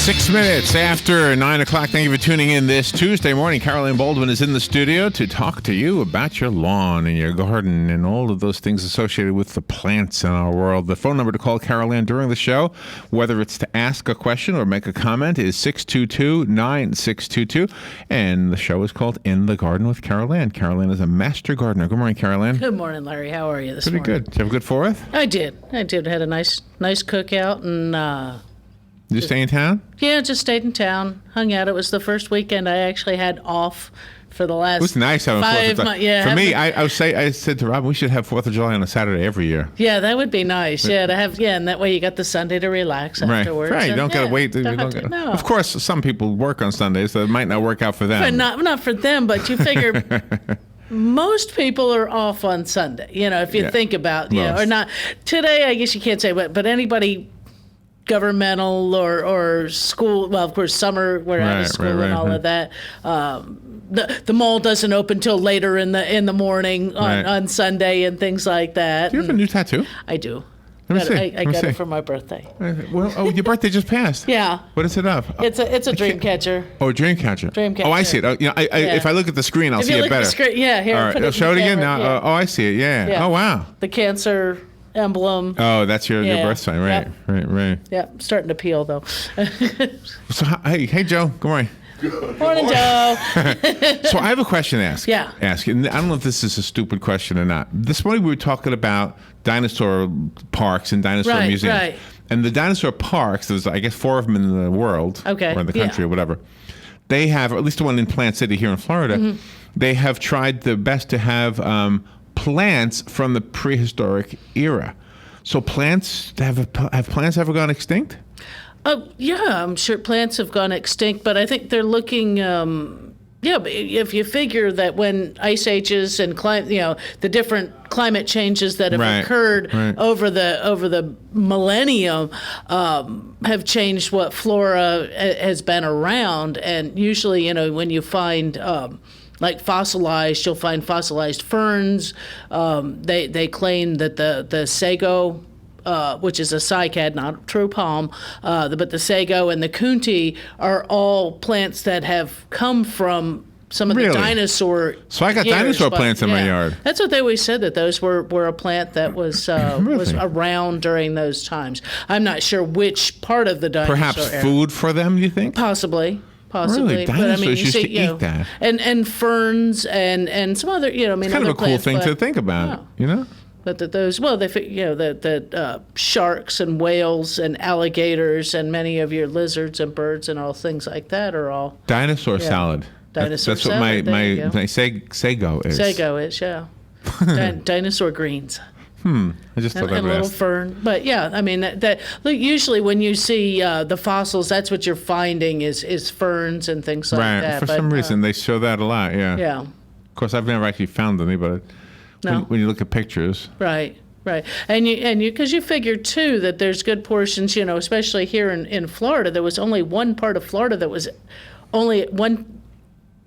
6 minutes after 9 o'clock. Thank you for tuning in this Tuesday morning. Carol Ann Baldwin is in the studio to talk to you about your lawn and your garden and all of those things associated with the plants in our world. The phone number to call Carol Ann during the show, whether it's to ask a question or make a comment, is 622-9622. And the show is called In the Garden with Carol Ann. Carol Ann is a master gardener. Good morning, Carol Ann. Good morning, Larry. How are you this morning? Pretty good. Did you have a good 4th? I did. Had a nice cookout and... Did you stay in town? Yeah, just stayed in town, hung out. It was the first weekend I actually had off for the last. It was nice having 4th of July. Yeah, for me, I said to Rob, we should have 4th of July on a Saturday every year. Yeah, that would be nice. Yeah, to have. Yeah, and that way you got the Sunday to relax afterwards. Right. You don't gotta wait. No. Of course, some people work on Sundays, so it might not work out for them. But not for them. But you figure. Most people are off on Sunday. If you think about, or not today. I guess you can't say, but anybody. Governmental or school, well, of course, summer we're out of school and all of that. The mall doesn't open till later in the morning on Sunday and things like that. Do you have a new tattoo? I do. Let me see. I got it for my birthday. Well, your birthday just passed. Yeah. What is it of? It's a dream catcher. Oh, a dream catcher. Oh, I see it. If I look at the screen, I'll see it better. Here. All right. Show it again now. Yeah. I see it. Yeah. Oh, wow. The cancer emblem. Oh, that's your birth sign, right? Yep. Right. Yeah, starting to peel though. So, hey, Joe. Good morning. Morning, Joe. So I have a question to ask. Yeah. And I don't know if this is a stupid question or not. This morning we were talking about dinosaur parks and dinosaur museums. Right. And the dinosaur parks, there's I guess 4 of them in the world, or in the country or whatever. They have, or at least the one in Plant City here in Florida, they have tried their best to have plants from the prehistoric era. So plants have plants ever gone extinct? Yeah, I'm sure plants have gone extinct, but I think they're looking. If you figure that when ice ages and the different climate changes that have occurred over the millennium have changed what flora has been around, and usually when you find. Like fossilized, you'll find fossilized ferns. They claim that the sago, which is a cycad, not a true palm, but the sago and the kunti are all plants that have come from some of the dinosaur. So I got dinosaur plants in my yard. That's what they always said, that those were a plant that was was around during those times. I'm not sure which part of the dinosaur Perhaps era. Food for them, you think? Possibly. Really? Dinosaurs used to eat that. And ferns and some other, it's kind of a cool thing to think about, But the sharks and whales and alligators and many of your lizards and birds and all things like that are all dinosaur salad. Dinosaur that's salad. That's what my sago is. Sago is, dinosaur greens. I just thought and a little fern, but that usually when you see the fossils, that's what you're finding is ferns and things like that. For some reason, they show that a lot. Yeah. Yeah. Of course, I've never actually found any, but when you look at pictures. Right. And because you figure too that there's good portions, especially here in Florida, there was only one part of Florida that was only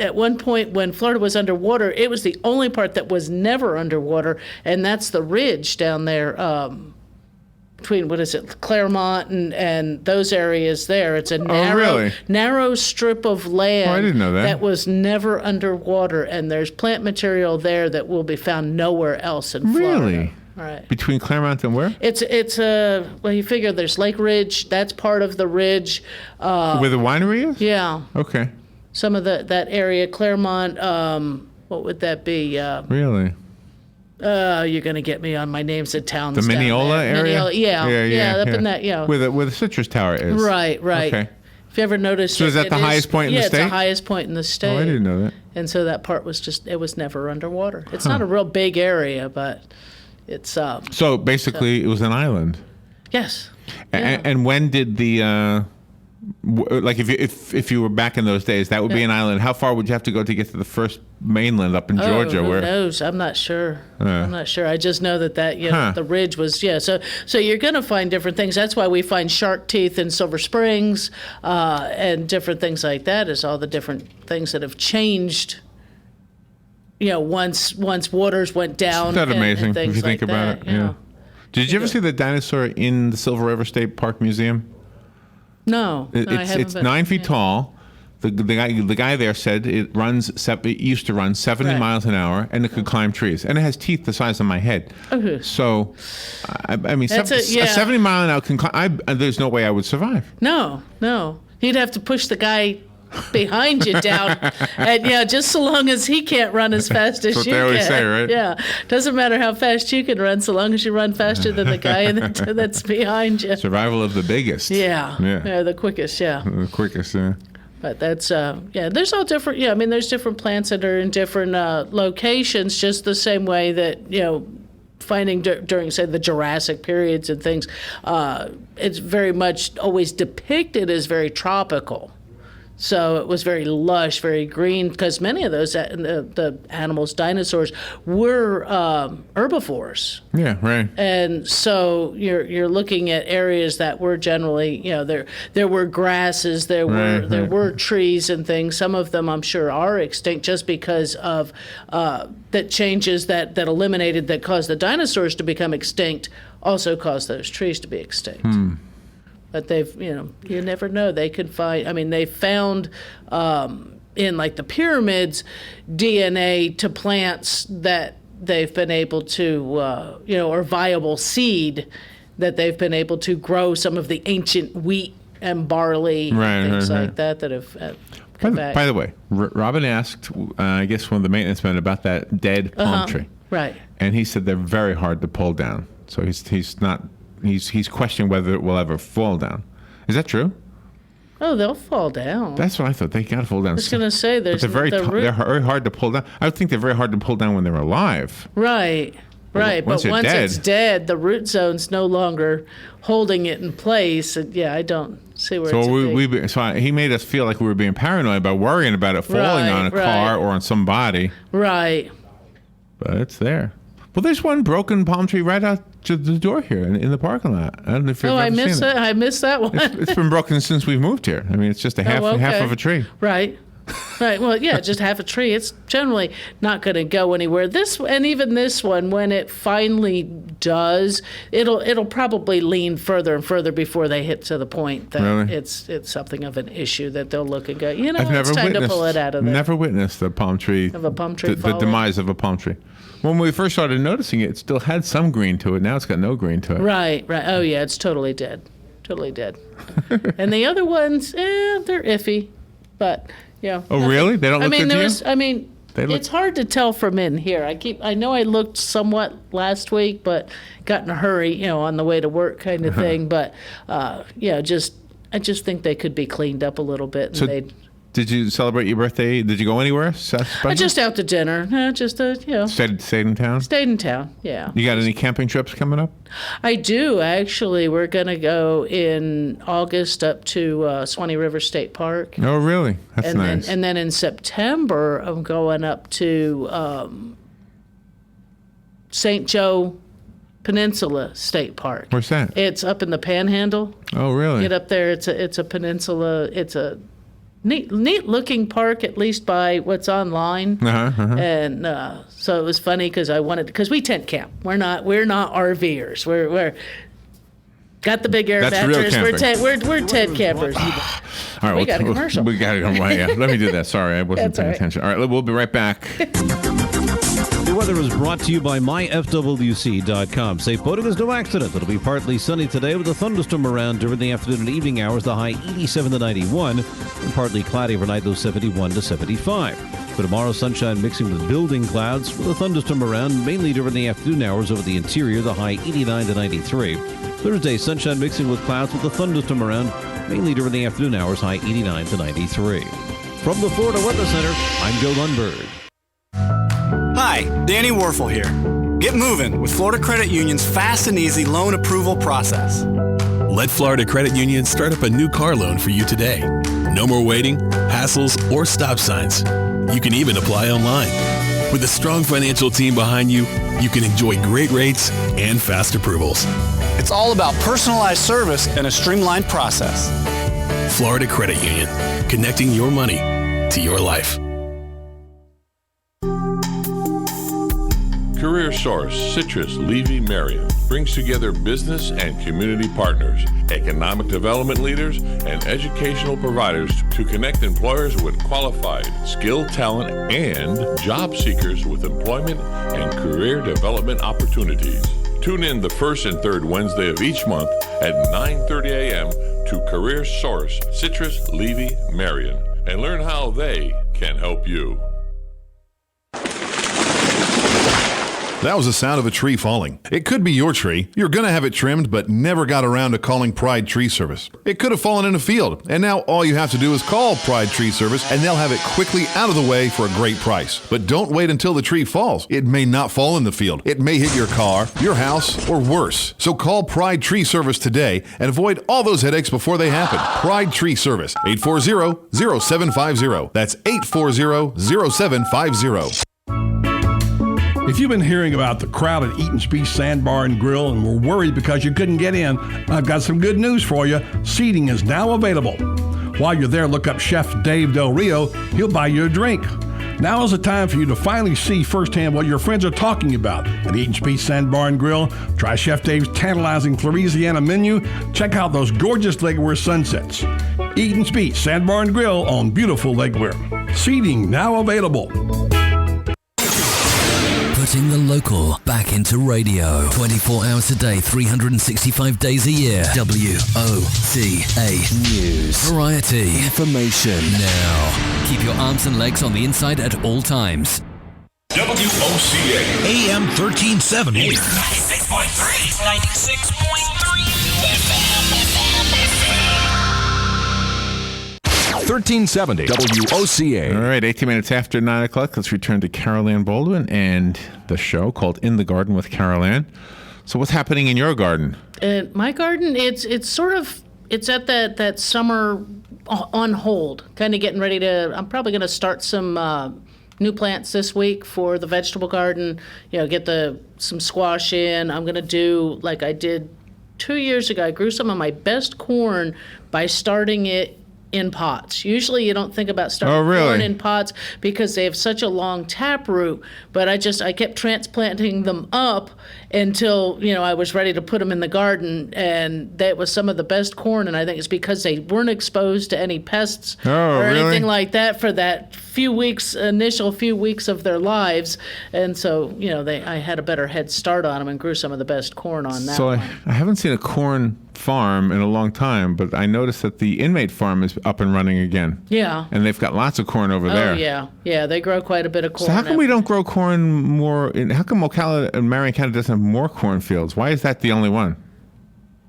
at one point when Florida was underwater, it was the only part that was never underwater, and that's the ridge down there between, Claremont and those areas there. It's a narrow strip of land I didn't know that was never underwater, and there's plant material there that will be found nowhere else in Florida. Really? Right. Between Claremont and where? It's you figure there's Lake Ridge, that's part of the ridge. Where the winery is? Yeah. Okay. Some of that area, Claremont, what would that be? Really? You're going to get me on my names of towns. The Mineola area? Yeah, up in that, Where the Citrus Tower is. Right. Okay. If you ever noticed. So is that the highest point in the state? Yeah, it's the highest point in the state. Oh, I didn't know that. And so that part was it was never underwater. It's not a real big area, but it's. So basically it was an island? Yes. And when did the... like if you were back in those days, that would be an island. How far would you have to go to get to the first mainland up in Georgia? Who knows? I'm not sure. I just know that the ridge was So you're going to find different things. That's why we find shark teeth in Silver Springs and different things like that. Is all the different things that have changed. Once waters went down. Isn't that amazing and if you think like about that, it? Yeah. Did you ever see the dinosaur in the Silver River State Park Museum? No, it's 9 feet tall. The guy there said it used to run 70 miles an hour, and it could climb trees, and it has teeth the size of my head. So, I mean, a 70 mile an hour can climb. There's no way I would survive. No, you'd have to push the guy behind you down, and just so long as he can't run as fast as you can. That's what they always say, right? Yeah, doesn't matter how fast you can run, so long as you run faster than the guy that's behind you. Survival of the biggest. Yeah, the quickest. Yeah, the quickest. Yeah. But that's, there's all different, I mean, there's different plants that are in different locations, just the same way that, finding during, say, the Jurassic periods and things, it's very much always depicted as very tropical. So it was very lush, very green, because many of those the animals, dinosaurs, were herbivores. Yeah, right. And so you're looking at areas that were generally, there were grasses, there were trees and things. Some of them, I'm sure, are extinct just because of that changes that eliminated, that caused the dinosaurs to become extinct, also caused those trees to be extinct. But they've, you never know. They could find, they found in like the pyramids DNA to plants that they've been able to, or viable seed that they've been able to grow some of the ancient wheat and barley and things like that have come back. By the way, Robin asked, I guess one of the maintenance men about that dead palm tree. Right. And he said they're very hard to pull down. So he's questioning whether it will ever fall down. Is that true? Oh, they'll fall down. That's what I thought. They got to fall down. I was going to say, they're very hard to pull down. I would think they're very hard to pull down when they're alive. Right. But once it's dead, the root zone's no longer holding it in place. And I don't see where it's So he made us feel like we were being paranoid about worrying about it falling on a car or on some body. Right. But it's there. Well, there's one broken palm tree right out to the door here in the parking lot. I don't know if you've ever seen it. I missed that one. It's been broken since we've moved here. I mean, it's just half of a tree. Right. Well, just half a tree. It's generally not going to go anywhere. Even this one, when it finally does, it'll probably lean further and further before they hit to the point that it's something of an issue that they'll look and go, it's time to pull it out of there. Never witnessed a palm tree. Of a palm tree the demise of a palm tree. When we first started noticing it still had some green to it. Now it's got no green to it. Right. Oh, yeah, it's totally dead. Totally dead. And the other ones, they're iffy. But, Oh, really? They don't look good to you? It's hard to tell from in here. I know I looked somewhat last week, but got in a hurry, on the way to work kind of thing. But, I just think they could be cleaned up a little bit. And did you celebrate your birthday? Did you go anywhere? Just out to dinner. Stayed in town? Stayed in town, yeah. You got any camping trips coming up? I do, actually. We're going to go in August up to Swanee River State Park. Oh, really? That's nice. And then in September, I'm going up to St. Joe Peninsula State Park. Where's that? It's up in the Panhandle. Oh, really? Get up there. It's a peninsula. It's a neat looking park, at least by what's online. And so it was funny because we tent camp. We're not RVers. We're got the big air mattress. We're tent campers. All right, we got a commercial. We got to go. Yeah, let me do that. Sorry, I wasn't paying attention. All right, we'll be right back. The weather is brought to you by myfwc.com. Safe boating is no accident. It'll be partly sunny today with a thunderstorm around during the afternoon and evening hours. The high 87 to 91, and partly cloudy overnight, low 71 to 75. For tomorrow, sunshine mixing with building clouds with a thunderstorm around mainly during the afternoon hours over the interior. The high 89 to 93. Thursday, sunshine mixing with clouds with a thunderstorm around mainly during the afternoon hours. High 89 to 93. From the Florida Weather Center, I'm Joe Lundberg. Hi, Danny Warfel here. Get moving with Florida Credit Union's fast and easy loan approval process. Let Florida Credit Union start up a new car loan for you today. No more waiting, hassles, or stop signs. You can even apply online. With a strong financial team behind you, you can enjoy great rates and fast approvals. It's all about personalized service and a streamlined process. Florida Credit Union, connecting your money to your life. Career Source, Citrus, Levy, Marion. brings together business and community partners, economic development leaders, and educational providers to connect employers with qualified, skilled talent and job seekers with employment and career development opportunities. Tune in the first and third Wednesday of each month at 9:30 a.m. to Career Source, Citrus, Levy, Marion, and learn how they can help you. That was the sound of a tree falling. It could be your tree. You're going to have it trimmed, but never got around to calling Pride Tree Service. It could have fallen in a field, and now all you have to do is call Pride Tree Service, and they'll have it quickly out of the way for a great price. But don't wait until the tree falls. It may not fall in the field. It may hit your car, your house, or worse. So call Pride Tree Service today and avoid all those headaches before they happen. Pride Tree Service, 840-0750. That's 840-0750. If you've been hearing about the crowded Eaton's Beach Sandbar and Grill and were worried because you couldn't get in, I've got some good news for you. Seating is now available. While you're there, look up Chef Dave Del Rio. He'll buy you a drink. Now is the time for you to finally see firsthand what your friends are talking about at Eaton's Beach Sandbar and Grill. Try Chef Dave's tantalizing Louisiana menu. Check out those gorgeous Lakeware sunsets. Eaton's Beach Sandbar and Grill on beautiful Lakeware. Seating now available. Putting the local back into radio. 24 hours a day, 365 days a year. WOCA News. Variety. Information. Now. Keep your arms and legs on the inside at all times. WOCA. AM 1370. 96.3. 96.3 FM. 1370 WOCA. All right, 18 minutes after 9 o'clock. Let's return to Carol Ann Baldwin and the show called In the Garden with Carol Ann. So what's happening in your garden? My garden, it's at that summer on hold, kind of getting ready to, I'm probably going to start some new plants this week for the vegetable garden, get some squash in. I'm going to do like I did 2 years ago. I grew some of my best corn by starting it in pots. Usually you don't think about starting corn in pots because they have such a long tap root, but I kept transplanting them up until, I was ready to put them in the garden, and that was some of the best corn, and I think it's because they weren't exposed to any pests or anything like that for that initial few weeks of their lives, and so, I had a better head start on them and grew some of the best corn on that. So I haven't seen a corn farm in a long time, but I noticed that the Inmate farm is up and running again. Yeah. And they've got lots of corn over there. Oh, yeah. Yeah, they grow quite a bit of corn. So how come we don't grow corn more? How come Ocala and Marion County doesn't have more cornfields? Why is that the only one?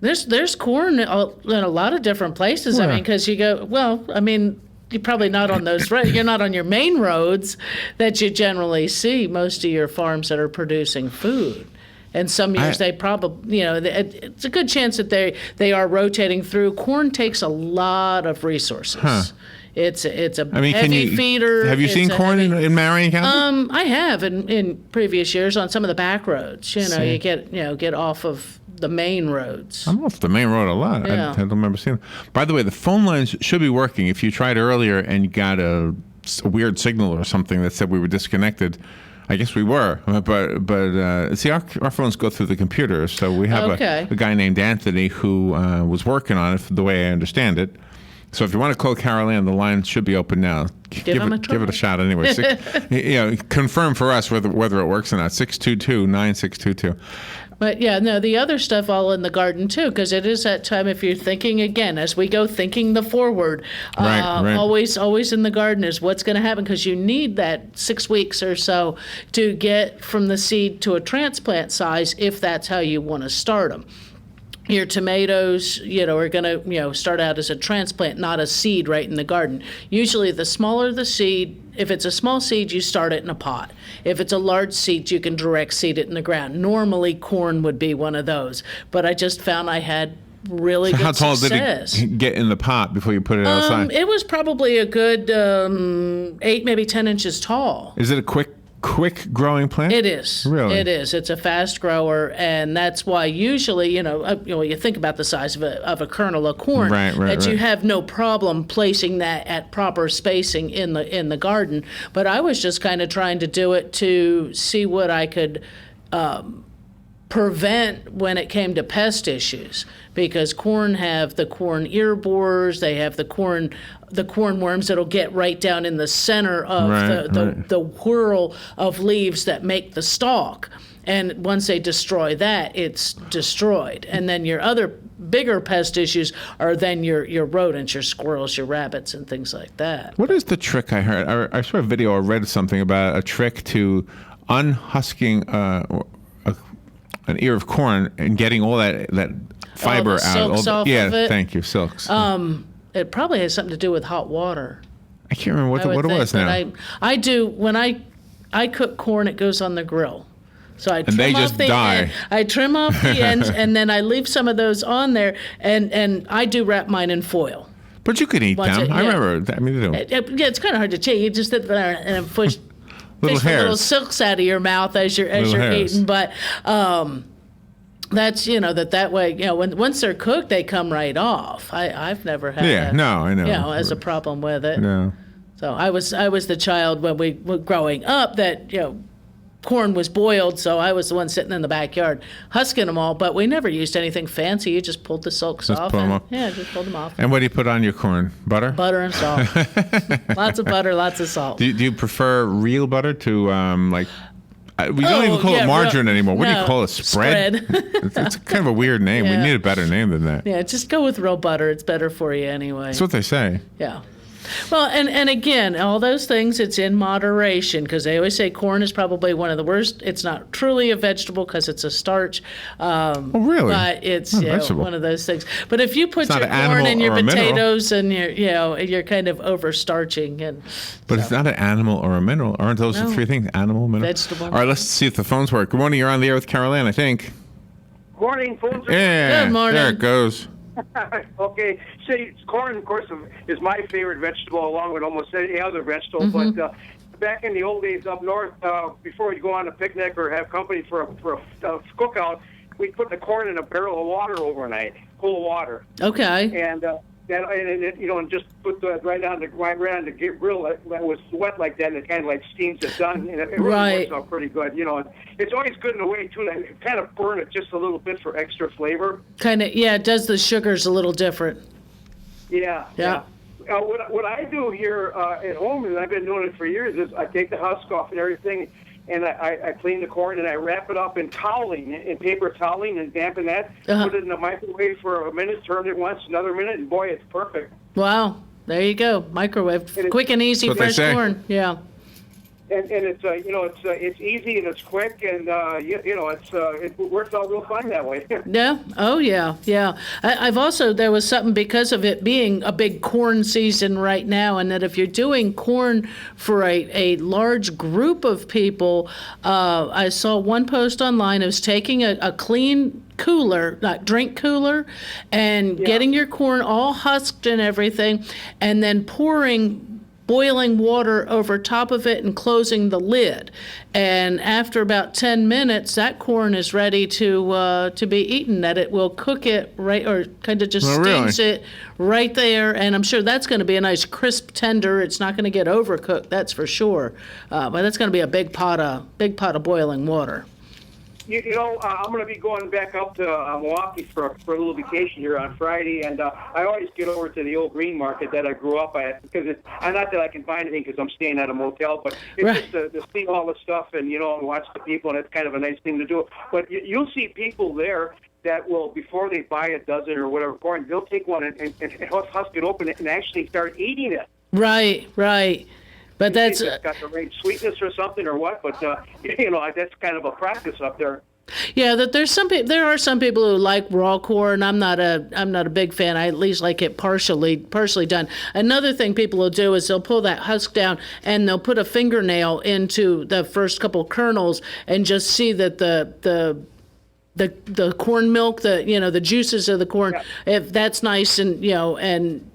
There's corn in a lot of different places. Where? I mean, because you go, you're probably not on those, you're not on your main roads that you generally see most of your farms that are producing food. And some years they probably, it's a good chance that they are rotating through. Corn takes a lot of resources. Huh. It's a heavy feeder. Have you seen corn in Marion County? I have in previous years on some of the back roads. You get off of the main roads. I'm off the main road a lot. Yeah. I don't remember seeing them. By the way, the phone lines should be working. If you tried earlier and you got a weird signal or something that said we were disconnected, I guess we were, but see, our phones go through the computer, so we have a guy named Anthony who was working on it, the way I understand it. So if you want to call Carol Ann, the line should be open now. Give it a shot anyway. Confirm for us whether it works or not. 622-9622. But the other stuff all in the garden too, because it is that time if you're thinking again, as we go thinking the forward, right. Always in the garden is what's going to happen, because you need that 6 weeks or so to get from the seed to a transplant size if that's how you want to start them. Your tomatoes, are going to, start out as a transplant, not a seed right in the garden. Usually the smaller the seed, if it's a small seed, you start it in a pot. If it's a large seed, you can direct seed it in the ground. Normally corn would be one of those, but I just found I had really good success. How tall did it get in the pot before you put it outside? It was probably a good 8, maybe 10 inches tall. Is it a quick growing plant? It is. Really? It is. It's a fast grower, and that's why usually, you think about the size of a kernel of corn, that you have no problem placing that at proper spacing in the garden. But I was just kind of trying to do it to see what I could prevent when it came to pest issues, because corn have the corn ear borers, they have the corn worms that'll get right down in the center of the whirl of leaves that make the stalk. And once they destroy that, it's destroyed. And then your other bigger pest issues are then your rodents, your squirrels, your rabbits, and things like that. What is the trick I heard? I saw a video or read something about a trick to unhusking an ear of corn and getting all that fiber the out. silks off of it? Thank you, silks. It probably has something to do with hot water. I can't remember what it was now. I do, when I cook corn, it goes on the grill. So I trim they off just the die. end. I trim off the ends, and then I leave some of those on there, and I do wrap mine in foil. But you can eat them. I remember. I mean, they don't. Yeah, it's kind of hard to chew. You just sit there and push Little fish the little hairs. silks out of your mouth as you're hairs. eating. But that's that way. Once they're cooked, they come right off. I've never had. Yeah, no, I know. As a problem with it. No. So I was the child when we were growing up that corn was boiled, so I was the one sitting in the backyard husking them all, but we never used anything fancy. You just pulled the silks off. Pull them off. Yeah, just pulled them off. And what do you put on your corn? Butter? Butter and salt. Lots of butter, lots of salt. Do you prefer real butter to we don't even call it margarine anymore. What do you call it? Spread? It's kind of a weird name. Yeah. We need a better name than that. Yeah, just go with real butter. It's better for you anyway. That's what they say. Yeah. Well, and again, all those things, it's in moderation, because they always say corn is probably one of the worst. It's not truly a vegetable because it's a starch. Really? But it's one of those things. But if you put It's your not an corn and your animal or a mineral. potatoes and you're kind of overstarching. But it's not an animal or a mineral. Aren't those the three things? Animal, mineral? Vegetable. All right, let's see if the phones work. Good morning. You're on the air with Carol Ann, I think. Morning, phones. Yeah. Good morning. There it goes. Okay, see, corn, of course, is my favorite vegetable, along with almost any other vegetable. Mm-hmm. But back in the old days up north, before you go on a picnic or have company for a cookout, we'd put the corn in a barrel of water overnight, full of water. Okay. And and just put that right on the grill that was wet like that, and it kind of like steams it done, and it really works out pretty good. It's always good in a way too. That kind of burn it just a little bit for extra flavor. Kind of, it does the sugars a little different. Yeah. What I do here at home, and I've been doing it for years, is I take the husk off and everything, and I clean the corn, and I wrap it up in paper toweling, and dampen that. Put it in the microwave for a minute, turn it once, another minute, and boy, it's perfect. Wow, there you go, microwave, quick and easy, fresh corn. Yeah. And it's it's easy and it's quick, and it works out real fine that way. Yeah. Oh yeah. I've also, there was something because of it being a big corn season right now, and that if you're doing corn for a large group of people, I saw one post online. It was taking a clean cooler, like drink cooler, and getting your corn all husked and everything, and then pouring boiling water over top of it and closing the lid. And after about 10 minutes, that corn is ready to be eaten. That it will cook it right, or kind of just steams it right there. And I'm sure that's going to be a nice crisp tender. It's not going to get overcooked, that's for sure. But that's going to be a big pot of boiling water. I'm going to be going back up to Milwaukee for a little vacation here on Friday, and I always get over to the old green market that I grew up at, because not that I can find anything because I'm staying at a motel, but it's just to see all the stuff and watch the people, and it's kind of a nice thing to do. But you'll see people there that will, before they buy a dozen or whatever corn, they'll take one and husk it open and actually start eating it. Right. But that's it's got the right sweetness or something or what, but that's kind of a practice up there. Yeah, that there are some people who like raw corn. I'm not a big fan. I at least like it partially done. Another thing people will do is they'll pull that husk down and they'll put a fingernail into the first couple kernels and just see that the corn milk, the juices of the corn, if that's nice, and and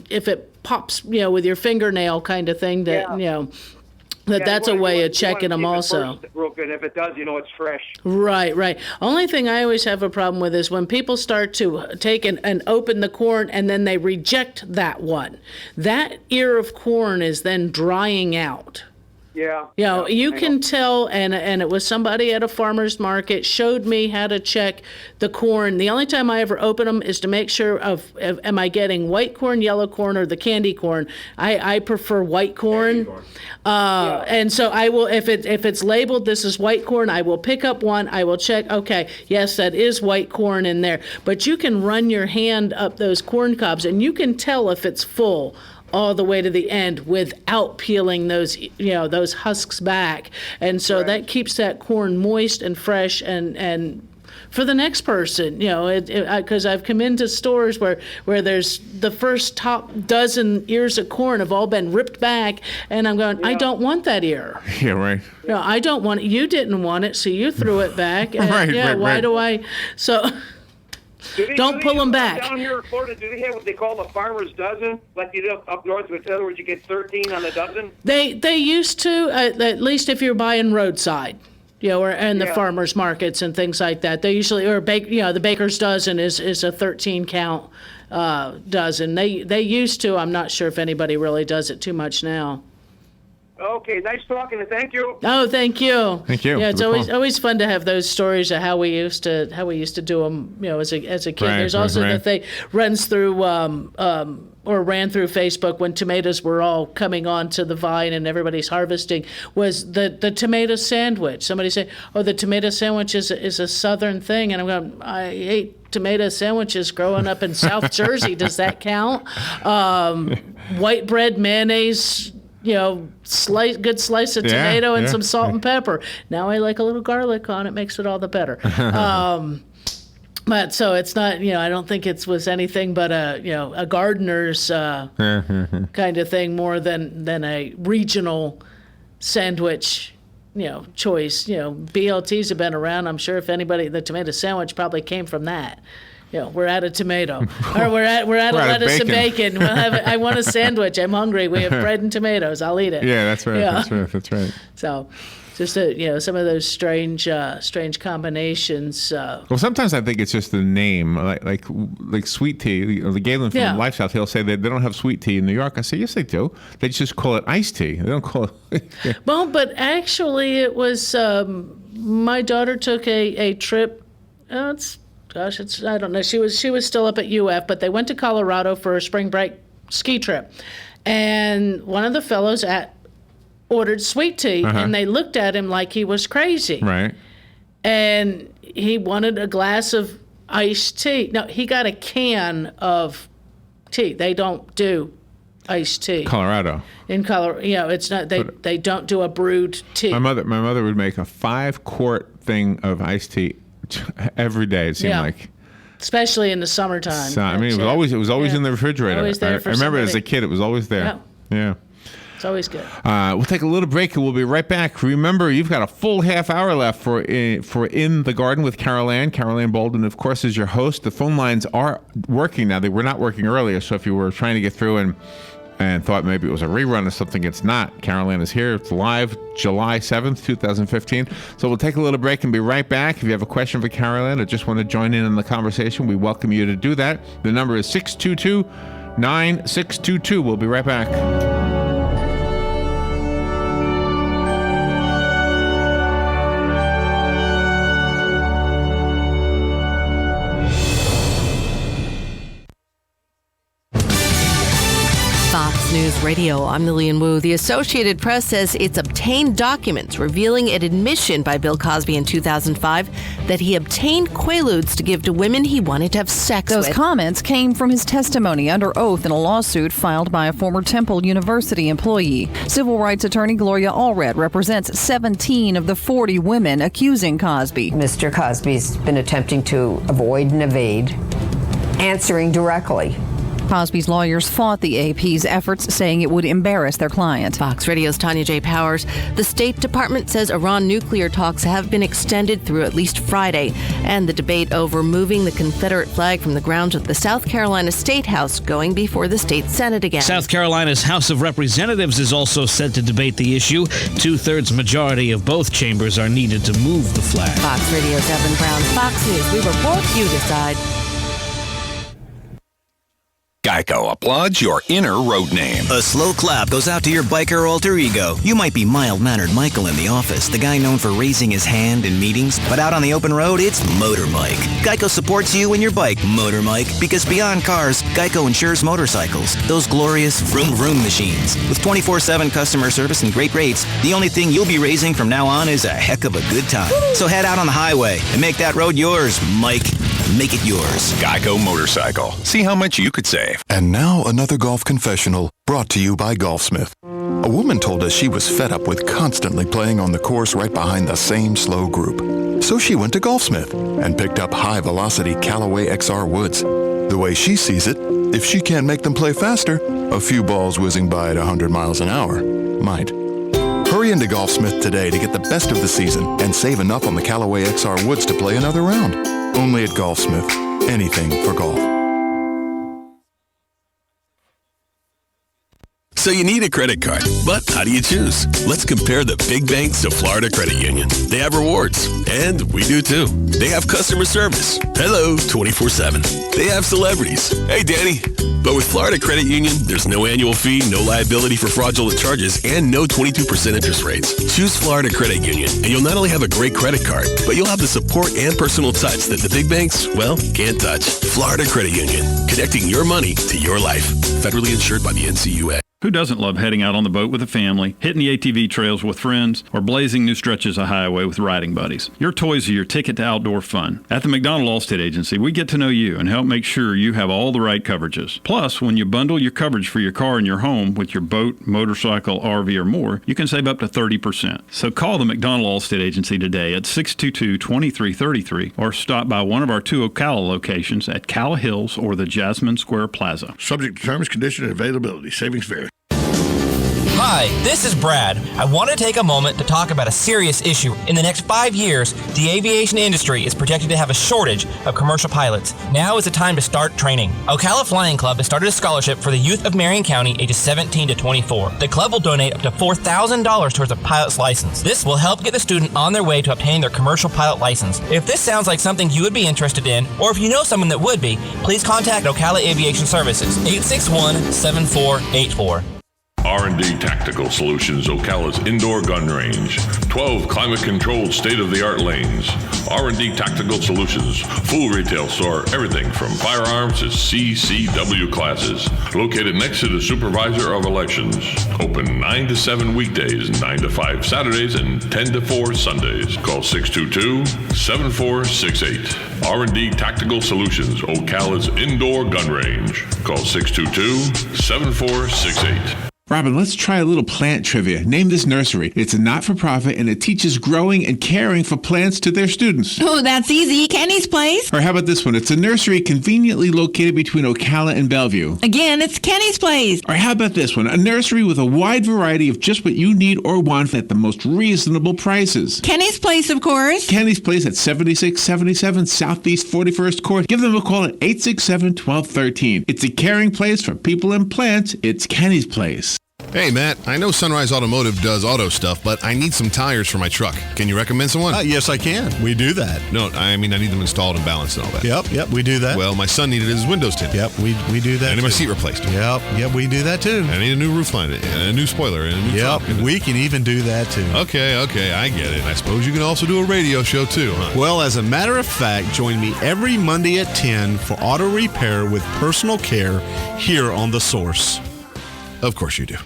if it pops, with your fingernail kind of thing, that's a way of checking them also. Real good. If it does, it's fresh. Right. Only thing I always have a problem with is when people start to take and open the corn and then they reject that one. That ear of corn is then drying out. Yeah. You know, you can tell, and it was somebody at a farmer's market showed me how to check the corn. The only time I ever open them is to make sure of am I getting white corn, yellow corn, or the candy corn. I prefer white corn. And so I will, if it's labeled this is white corn, I will pick up one. I will check. Okay, yes, that is white corn in there. But you can run your hand up those corn cobs, and you can tell if it's full all the way to the end without peeling those husks back. And so that keeps that corn moist and fresh and for the next person, because I've come into stores where there's the first top dozen ears of corn have all been ripped back, and I'm going, I don't want that ear. Yeah, right. No, I don't want it. You didn't want it, so you threw it back. And right. Do I? So... Don't pull them back. Down here in Florida, do they have what they call the farmer's dozen? Like you do up north, in other words, you get 13 on a dozen? They used to, at least if you're buying roadside, or in the farmers markets and things like that. They usually, the baker's dozen is a 13 count dozen. They used to. I'm not sure if anybody really does it too much now. Okay, nice talking, and thank you. Oh, thank you. Thank you. Yeah, it's always fun to have those stories of how we used to do them, as a kid. Right, There's also the thing runs through or ran through Facebook when tomatoes were all coming onto the vine and everybody's harvesting was the tomato sandwich. Somebody said, "Oh, the tomato sandwich is a southern thing," and I'm going, I ate tomato sandwiches growing up in South Jersey. Does that count? White bread, mayonnaise. Good slice of tomato and some salt and pepper. Now I like a little garlic on it, makes it all the better. But so it's not, I don't think it was anything but a gardener's kind of thing more than a regional sandwich, choice. BLTs have been around. I'm sure if anybody, the tomato sandwich probably came from that. We're out of tomato, or we're out of lettuce and bacon. I want a sandwich. I'm hungry. We have bread and tomatoes. I'll eat it. Yeah, that's right. Yeah. That's right. So, just some of those strange combinations. Well, sometimes I think it's just the name, like sweet tea. The Galen from Lifestyle, he'll say that they don't have sweet tea in New York. I say yes, they do. They just call it iced tea. They don't call it. Well, but actually, it was my daughter took a trip. I don't know. She was still up at UF, but they went to Colorado for a spring break ski trip, and one of the fellows ordered sweet tea, and they looked at him like he was crazy. Right. And he wanted a glass of iced tea. No, he got a can of tea. They don't do iced tea. Colorado. In Colorado, it's not. They don't do a brewed tea. My mother would make a 5-quart thing of iced tea every day. It seemed like, especially in the summertime. So, I mean, it was always in the refrigerator. Always there I remember as a kid, it was always there. Yeah. It's always good. We'll take a little break and we'll be right back. Remember, you've got a full half hour left for In the Garden with Carol Ann. Carol Ann Baldwin, of course, is your host. The phone lines are working now. They were not working earlier, so if you were trying to get through and thought maybe it was a rerun or something, it's not. Carol Ann is here. It's live July 7th, 2015. So we'll take a little break and be right back. If you have a question for Carol Ann or just want to join in on the conversation, we welcome you to do that. The number is 622-9622. We'll be right back. News Radio. I'm Lillian Wu. The Associated Press says it's obtained documents revealing an admission by Bill Cosby in 2005 that he obtained Quaaludes to give to women he wanted to have sex with. Those comments came from his testimony under oath in a lawsuit filed by a former Temple University employee. Civil rights attorney Gloria Allred represents 17 of the 40 women accusing Cosby. Mr. Cosby's been attempting to avoid and evade answering directly. Cosby's lawyers fought the AP's efforts, saying it would embarrass their client. Fox Radio's Tanya J. Powers. The State Department says Iran nuclear talks have been extended through at least Friday, and the debate over moving the Confederate flag from the grounds of the South Carolina State House going before the state Senate again. South Carolina's House of Representatives is also set to debate the issue. 2/3 majority of both chambers are needed to move the flag. Fox Radio's Evan Brown. Fox News. We report, you decide. Geico applauds your inner road name. A slow clap goes out to your biker alter ego. You might be mild-mannered Michael in the office, the guy known for raising his hand in meetings, but out on the open road, it's Motor Mike. Geico supports you and your bike, Motor Mike, because beyond cars, Geico insures motorcycles, those glorious vroom-vroom machines. With 24/7 customer service and great rates, the only thing you'll be raising from now on is a heck of a good time. So head out on the highway and make that road yours, Mike. Make it yours. Geico Motorcycle. See how much you could save. And now another golf confessional brought to you by Golfsmith. A woman told us she was fed up with constantly playing on the course right behind the same slow group. So she went to Golfsmith and picked up high-velocity Callaway XR woods. The way she sees it, if she can't make them play faster, a few balls whizzing by at 100 miles an hour might. Hurry into Golfsmith today to get the best of the season and save enough on the Callaway XR woods to play another round. Only at Golfsmith. Anything for golf. So you need a credit card, but how do you choose? Let's compare the big banks to Florida Credit Union. They have rewards, and we do too. They have customer service. Hello, 24/7. They have celebrities. Hey, Danny. But with Florida Credit Union, there's no annual fee, no liability for fraudulent charges, and no 22% interest rates. Choose Florida Credit Union, and you'll not only have a great credit card, but you'll have the support and personal touch that the big banks, well, can't touch. Florida Credit Union, connecting your money to your life. Federally insured by the NCUA. Who doesn't love heading out on the boat with a family, hitting the ATV trails with friends, or blazing new stretches of highway with riding buddies? Your toys are your ticket to outdoor fun. At the McDonald Allstate Agency, we get to know you and help make sure you have all the right coverages. Plus, when you bundle your coverage for your car and your home with your boat, motorcycle, RV, or more, you can save up to 30%. So call the McDonald Allstate Agency today at 622-2333 or stop by one of our 2 Ocala locations at Calla Hills or the Jasmine Square Plaza. Subject to terms, conditions, and availability. Savings vary. Hi, this is Brad. I want to take a moment to talk about a serious issue. In the next 5 years, the aviation industry is projected to have a shortage of commercial pilots. Now is the time to start training. Ocala Flying Club has started a scholarship for the youth of Marion County ages 17 to 24. The club will donate up to $4,000 towards a pilot's license. This will help get the student on their way to obtaining their commercial pilot license. If this sounds like something you would be interested in, or if you know someone that would be, please contact Ocala Aviation Services, 861-7484. R&D Tactical Solutions, Ocala's indoor gun range. 12 climate-controlled state-of-the-art lanes. R&D Tactical Solutions, full retail store, everything from firearms to CCW classes. Located next to the Supervisor of Elections. Open 9 to 7 weekdays, 9 to 5 Saturdays, and 10 to 4 Sundays. Call 622-7468. R&D Tactical Solutions, Ocala's indoor gun range. Call 622-7468. Robin, let's try a little plant trivia. Name this nursery. It's a not-for-profit, and it teaches growing and caring for plants to their students. Oh, that's easy. Kenny's Place. Or how about this one? It's a nursery conveniently located between Ocala and Bellevue. Again, it's Kenny's Place. Or how about this one? A nursery with a wide variety of just what you need or want at the most reasonable prices. Kenny's Place, of course. Kenny's Place at 7677 Southeast 41st Court. Give them a call at 867-1213. It's a caring place for people and plants. It's Kenny's Place. Hey, Matt, I know Sunrise Automotive does auto stuff, but I need some tires for my truck. Can you recommend someone? Yes, I can. We do that. No, I mean, I need them installed and balanced and all that. Yep, we do that. Well, my son needed his windows tinted. Yep, we do that. I need my seat replaced. Yep, we do that too. I need a new roof line and a new spoiler and a new trunk. We can even do that too. Okay, I get it. I suppose you can also do a radio show too, huh? Well, as a matter of fact, join me every Monday at 10 for auto repair with personal care here on The Source. Of course you do.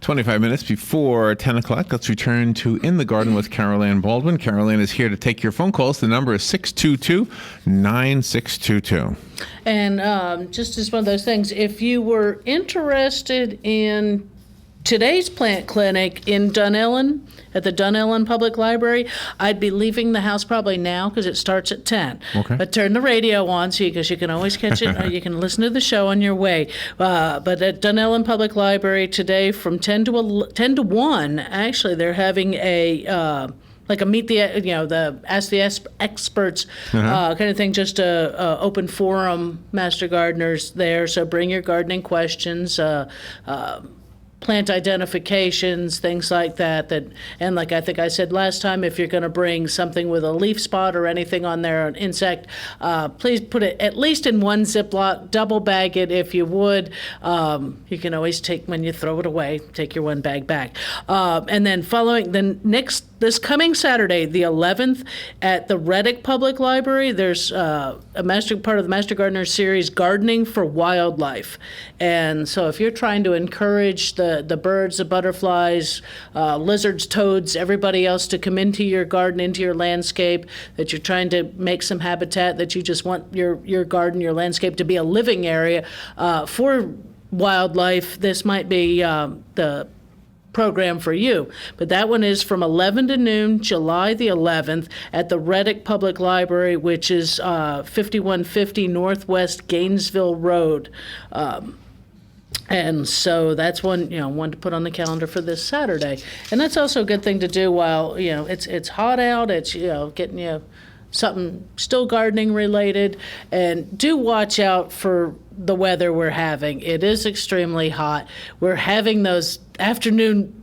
25 minutes before 10 o'clock, let's return to In the Garden with Carol Ann Baldwin. Carol Ann is here to take your phone calls. The number is 622-9622. And just as one of those things, if you were interested in today's plant clinic in Dunellen, at the Dunellen Public Library, I'd be leaving the house probably now because it starts at 10. Okay. But turn the radio on because you can always catch it, or you can listen to the show on your way. But at Dunellen Public Library today from 10 to 1, actually, they're having a like a meet the Ask the Experts kind of thing, just a open forum, Master Gardeners there. So bring your gardening questions. plant identifications, things like that. And like I think I said last time, if you're going to bring something with a leaf spot or anything on there, an insect, please put it at least in one Ziploc, double bag it if you would. You can always take, when you throw it away, take your one bag back. And then this coming Saturday, the 11th, at the Reddick Public Library, there's a part of the Master Gardener series, Gardening for Wildlife. And so if you're trying to encourage the birds, the butterflies, lizards, toads, everybody else to come into your garden, into your landscape, that you're trying to make some habitat, that you just want your garden, your landscape to be a living area for wildlife, this might be the program for you. But that one is from 11 to noon, July the 11th, at the Reddick Public Library, which is 5150 Northwest Gainesville Road. And so that's one to put on the calendar for this Saturday. And that's also a good thing to do while, it's hot out, it's, getting you something still gardening related. And do watch out for the weather we're having. It is extremely hot. We're having those afternoon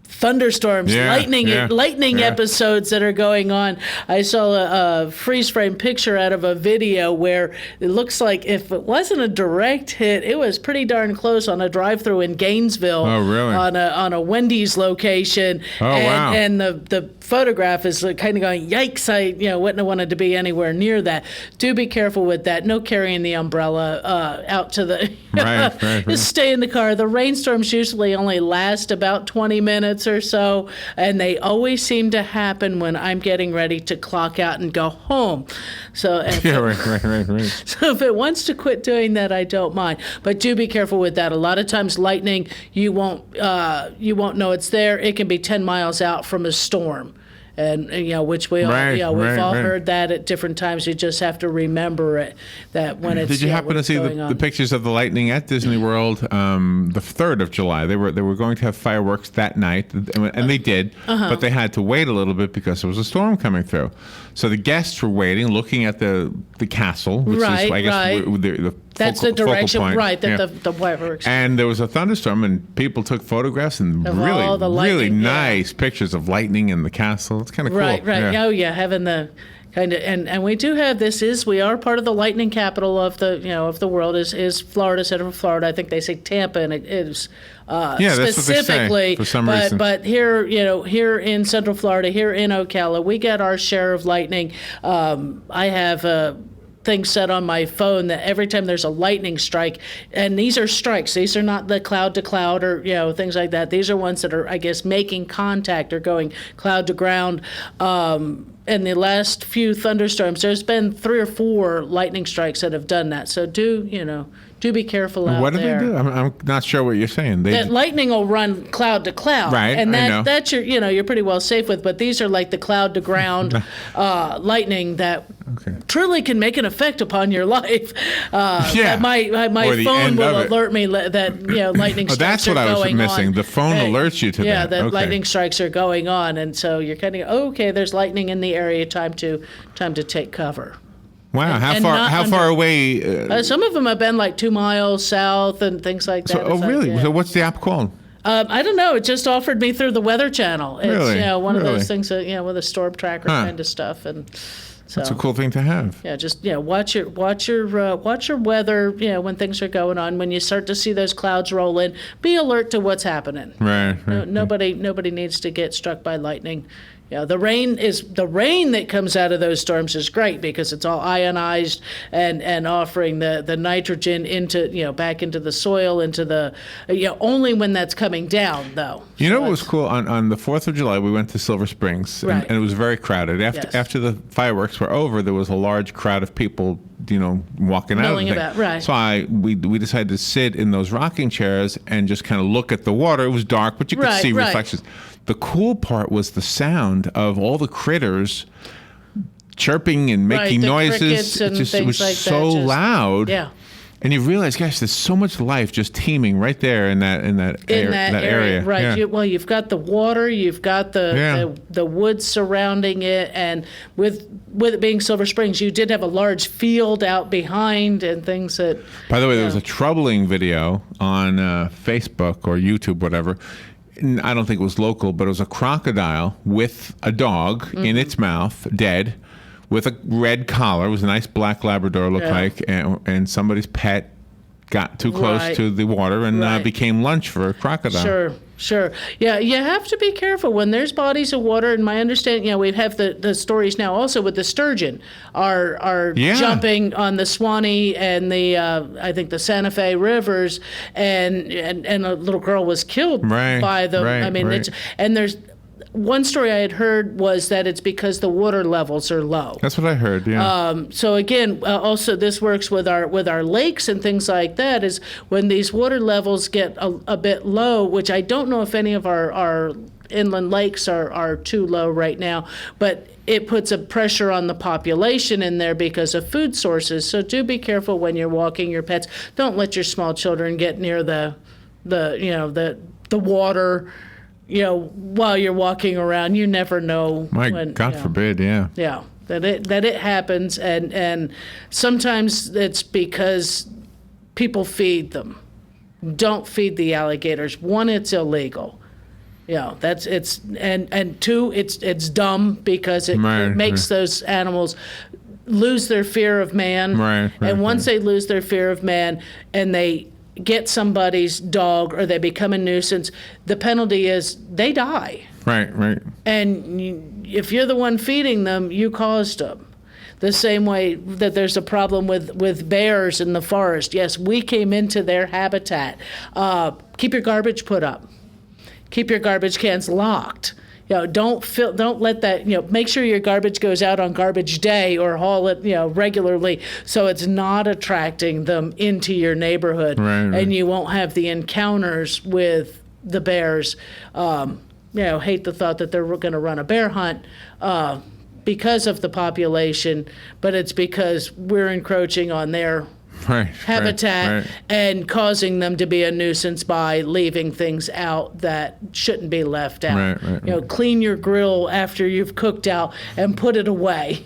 thunderstorms, lightning episodes that are going on. I saw a freeze frame picture out of a video where it looks like if it wasn't a direct hit, it was pretty darn close on a drive-through in Gainesville. Oh, really? On a Wendy's location. Oh, wow. And the photograph is kind of going, yikes, I wouldn't have wanted to be anywhere near that. Do be careful with that. No carrying the umbrella out to the... Right. Just stay in the car. The rainstorms usually only last about 20 minutes or so, and they always seem to happen when I'm getting ready to clock out and go home. So right. So if it wants to quit doing that, I don't mind. But do be careful with that. A lot of times lightning, you won't know it's there. It can be 10 miles out from a storm. And which we all, we've all heard that at different times. You just have to remember it. That when it's did you happen to see the pictures of the lightning at Disney World? The 3rd of July, they were going to have fireworks that night, and they did, but they had to wait a little bit because there was a storm coming through. So the guests were waiting, looking at the castle, which is I guess the that's focal, the direction, focal point. right? That the fireworks. And there was a thunderstorm, and people took photographs and really nice pictures of lightning in the castle. It's kind of cool. Right. Yeah. Oh yeah, having the kind of and we do have we are part of the lightning capital of the of the world is Florida, Central Florida. I think they say Tampa, and it is specifically. That's what they say, for some reason. But here here in Central Florida, here in Ocala, we get our share of lightning. I have thing set on my phone that every time there's a lightning strike, and these are strikes, these are not the cloud to cloud or things like that. These are ones that are, I guess, making contact or going cloud to ground. In the last few thunderstorms, there's been 3 or 4 lightning strikes that have done that. So do be careful out there. What do they do? I'm not sure what you're saying. That lightning will run cloud to cloud, right? And that's you're pretty well safe with. But these are like the cloud to ground lightning that truly can make an effect upon your life. My phone will alert me that lightning strikes that's what are I was going missing. on. The phone alerts you to that. Yeah, that lightning strikes are going on, and so you're kind of okay. There's lightning in the area. Time to take cover. Wow, how far away? Some of them have been like 2 miles south and things like that. Really? So what's the app called? I don't know. It just offered me through the Weather Channel. It's really? One of those things that with a storm tracker kind of stuff, and so that's a cool thing to have. Yeah, just watch your weather. When things are going on. When you start to see those clouds roll in, be alert to what's happening. Right. Nobody needs to get struck by lightning. The rain that comes out of those storms is great because it's all ionized and offering the nitrogen into back into the soil, into the only when that's coming down though. What was cool on the 4th of July, we went to Silver Springs and it was very crowded. After the fireworks were over, there was a large crowd of people walking out. Milling about, right. So we decided to sit in those rocking chairs and just kind of look at the water. It was dark, but you could see reflections. The cool part was the sound of all the critters chirping and making noises. Crickets and it was like so that, loud. Yeah. And you realize, gosh, there's so much life just teeming right there in that area. Right. Yeah. You've got the water, you've got the woods surrounding it, and with it being Silver Springs, you did have a large field out behind and things that. By the way, there was a troubling video on Facebook or YouTube, whatever. I don't think it was local, but it was a crocodile with a dog in its mouth, dead, with a red collar. It was a nice black Labrador, looked like, and somebody's pet got too close to the water and became lunch for a crocodile. Sure. Yeah, you have to be careful when there's bodies of water. And my understanding, we have the stories now also with the sturgeon are jumping on the Swanee and the I think the Santa Fe rivers, and a little girl was killed by them. And there's. One story I had heard was that it's because the water levels are low. That's what I heard, yeah. So again, also this works with our lakes and things like that, is when these water levels get a bit low, which I don't know if any of our inland lakes are too low right now, but it puts a pressure on the population in there because of food sources. So do be careful when you're walking your pets. Don't let your small children get near the water. While you're walking around, you never know. God forbid, yeah. Yeah, that it happens, and sometimes it's because people feed them. Don't feed the alligators. One, it's illegal. And two, it's dumb because it makes those animals lose their fear of man. And once they lose their fear of man, and they get somebody's dog or they become a nuisance, the penalty is they die. Right. And if you're the one feeding them, you caused them. The same way that there's a problem with bears in the forest. Yes, we came into their habitat. Keep your garbage put up. Keep your garbage cans locked. Don't let that, make sure your garbage goes out on garbage day or haul it, regularly, so it's not attracting them into your neighborhood. And you won't have the encounters with the bears. Hate the thought that they're going to run a bear hunt because of the population, but it's because we're encroaching on their habitat and causing them to be a nuisance by leaving things out that shouldn't be left out. Clean your grill after you've cooked out and put it away.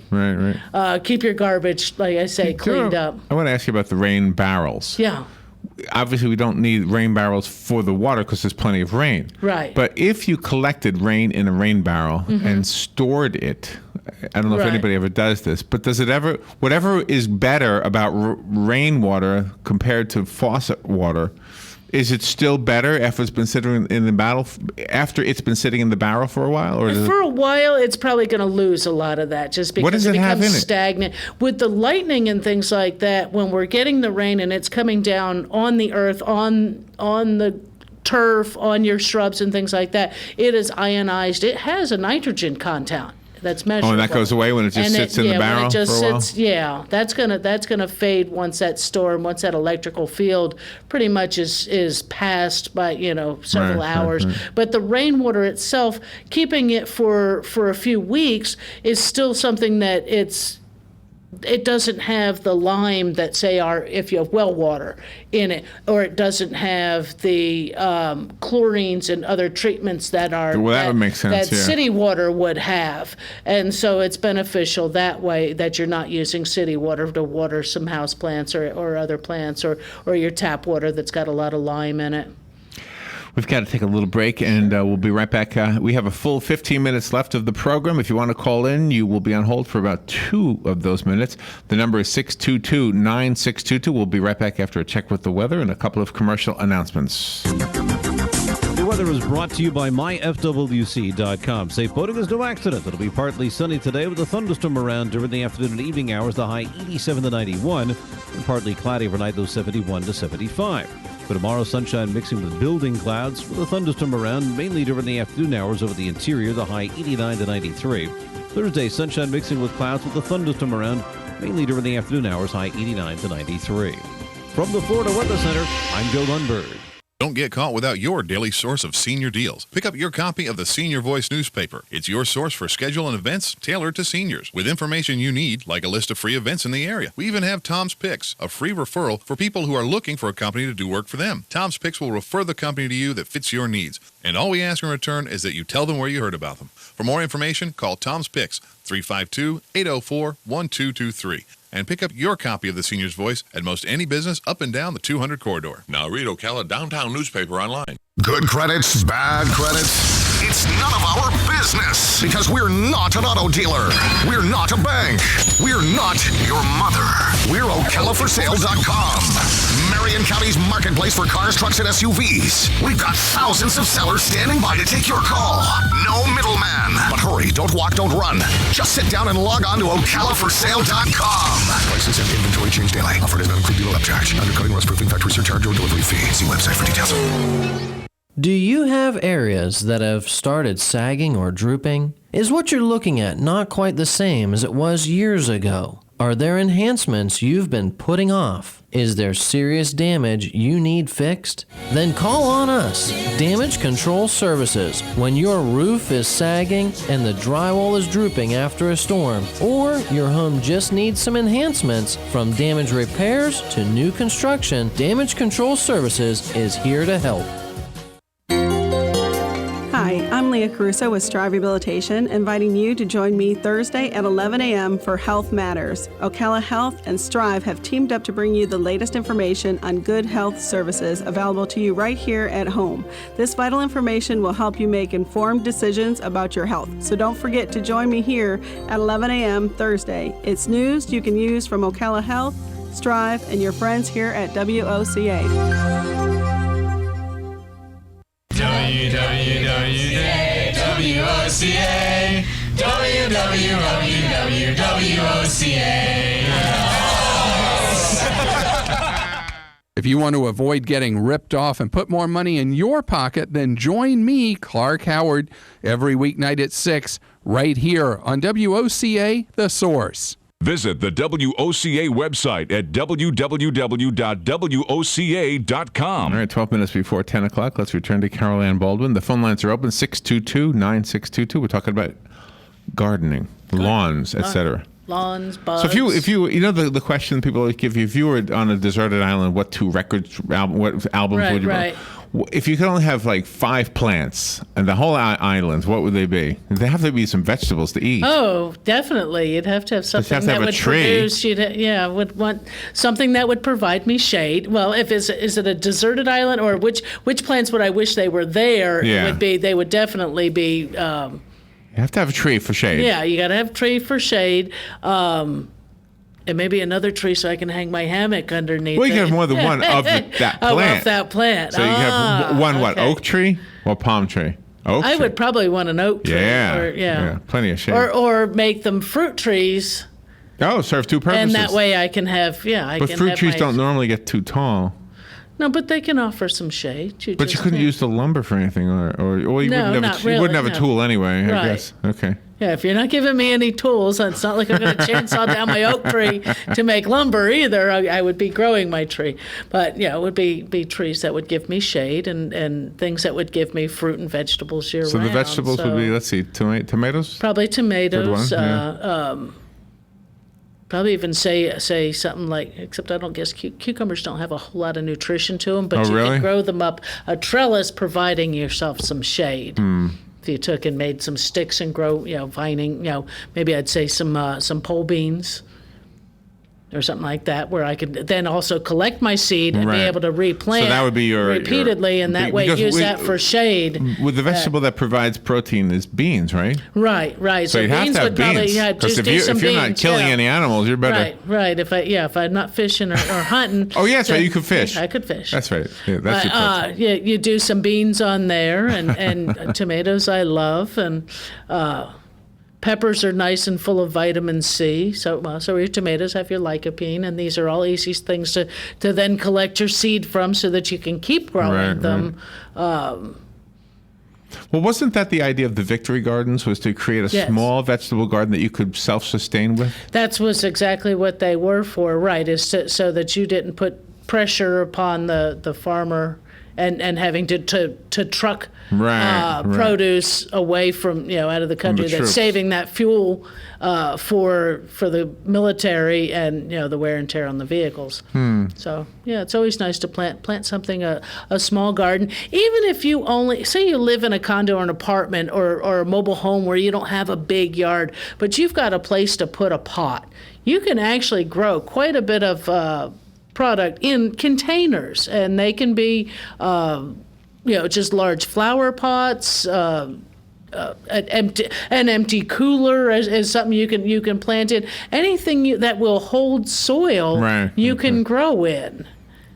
Keep your garbage, like I say, cleaned up. I want to ask you about the rain barrels. Yeah. Obviously, we don't need rain barrels for the water because there's plenty of rain. But if you collected rain in a rain barrel and stored it, I don't know if anybody ever does this, but does it ever, whatever is better about rainwater compared to faucet water, is it still better after it's been sitting in the barrel for a while? Or for a while, it's probably going to lose a lot of that just because it becomes stagnant. With the lightning and things like that, when we're getting the rain and it's coming down on the earth, on the turf, on your shrubs and things like that, it is ionized. It has a nitrogen content that's measurable. Oh, and that goes away when it just sits in the barrel for a while? Yeah, that's gonna fade once that storm, once that electrical field pretty much is passed by several hours. But the rainwater itself, keeping it for a few weeks is still something that it doesn't have the lime that say if you have well water in it, or it doesn't have the chlorines and other treatments that would make sense, that city water would have. And so it's beneficial that way, that you're not using city water to water some house plants or other plants or your tap water that's got a lot of lime in it. We've got to take a little break, and we'll be right back. We have a full 15 minutes left of the program. If you want to call in, you will be on hold for about 2 of those minutes. The number is 622-9622. We'll be right back after a check with the weather and a couple of commercial announcements. The weather is brought to you by myfwc.com. Safe boating is no accident. It'll be partly sunny today with a thunderstorm around during the afternoon and evening hours, the high 87 to 91, and partly cloudy overnight, those 71 to 75. For tomorrow, sunshine mixing with building clouds with a thunderstorm around mainly during the afternoon hours over the interior, the high 89 to 93. Thursday, sunshine mixing with clouds with a thunderstorm around mainly during the afternoon hours, high 89 to 93. From the Florida Weather Center, I'm Joe Lundberg. Don't get caught without your daily source of senior deals. Pick up your copy of the Senior Voice newspaper. It's your source for schedule and events tailored to seniors, with information you need, like a list of free events in the area. We even have Tom's Picks, a free referral for people who are looking for a company to do work for them. Tom's Picks will refer the company to you that fits your needs. And all we ask in return is that you tell them where you heard about them. For more information, call Tom's Picks, 352-804-1223. And pick up your copy of the Senior's Voice at most any business up and down the 200 corridor. Now read Ocala Downtown newspaper online. Good credits, bad credits. It's none of our business because we're not an auto dealer. We're not a bank. We're not your mother. We're OcalaForSale.com. Marion County's marketplace for cars, trucks, and SUVs. We've got thousands of sellers standing by to take your call. No middleman. But hurry, don't walk, don't run. Just sit down and log on to OcalaForSale.com. Prices and inventory change daily. Offer does not include dealer upcharge. Undercutting, rust proofing, factory surcharge, or delivery fee. See website for details. Do you have areas that have started sagging or drooping? Is what you're looking at not quite the same as it was years ago? Are there enhancements you've been putting off? Is there serious damage you need fixed? Then call on us, Damage Control Services, when your roof is sagging and the drywall is drooping after a storm, or your home just needs some enhancements. From damage repairs to new construction, Damage Control Services is here to help. Hi, I'm Leah Caruso with Strive Rehabilitation, inviting you to join me Thursday at 11 a.m. for Health Matters. Ocala Health and Strive have teamed up to bring you the latest information on good health services available to you right here at home. This vital information will help you make informed decisions about your health. So don't forget to join me here at 11 a.m. Thursday. It's news you can use from Ocala Health, Strive, and your friends here at WOCA. WOCA, If you want to avoid getting ripped off and put more money in your pocket, then join me, Clark Howard, every weeknight at 6, right here on WOCA, The Source. Visit the WOCA website at www.woca.com. All right, 12 minutes before 10 o'clock. Let's return to Carol Ann Baldwin. The phone lines are open, 622-9622. We're talking about gardening, lawns, etc. Lawns, bugs. So if you the question people always give you, if you were on a deserted island, what albums would you right. If you could only have like 5 plants and the whole island, what would they be? There have to be some vegetables to eat. Oh, definitely. You'd have to have something that would produce. Would want something that would provide me shade. Well, is it a deserted island, or which plants would I wish they were there? Yeah. They would definitely be. You have to have a tree for shade. Yeah, you got to have a tree for shade. And maybe another tree so I can hang my hammock underneath. Well, you can have more than one of that plant. Of that plant. So you can have one, oak tree or palm tree? Oak I tree. would probably want an oak tree. Yeah, plenty of shade. Or make them fruit trees. Oh, serve two purposes. And that way I can have, But fruit trees don't normally get too tall. No, but they can offer some shade. But you couldn't use the lumber for anything, or you wouldn't have a tool anyway, I guess. Okay. Yeah, if you're not giving me any tools, it's not like I'm going to chainsaw down my oak tree to make lumber either. I would be growing my tree. But, it would be trees that would give me shade and things that would give me fruit and vegetables year-round. So the vegetables would be, let's see, tomatoes? Probably tomatoes. Good one, Probably even say something like, except I don't guess cucumbers don't have a whole lot of nutrition to them, but you can grow them up. A trellis providing yourself some shade. If you took and made some sticks and grow, vining, maybe I'd say some pole beans or something like that, where I could then also collect my seed and be able to replant so that would be repeatedly, and that way use that for shade. With the vegetable that provides protein is beans, right? Right. So you'd have beans to have would probably, beans. Because if you're not killing any animals, you're better. Right. If I'm not fishing or hunting. Oh, yeah, that's right. You could fish. I could fish. That's right. Yeah, that's you do some beans on there, and tomatoes I love, and peppers are nice and full of vitamin C. So your tomatoes have your lycopene, and these are all easy things to then collect your seed from so that you can keep growing them. Well, wasn't that the idea of the Victory Gardens, was to create a small vegetable garden that you could self-sustain with? That was exactly what they were for, right, so that you didn't put pressure upon the farmer and having to truck produce away from out of the country. That's saving that fuel for the military and the wear and tear on the vehicles. So it's always nice to plant something, a small garden. Even if you only say you live in a condo or an apartment or a mobile home where you don't have a big yard, but you've got a place to put a pot. You can actually grow quite a bit of product in containers, and they can be just large flower pots. An empty cooler is something you can plant in. Anything that will hold soil, you can grow in.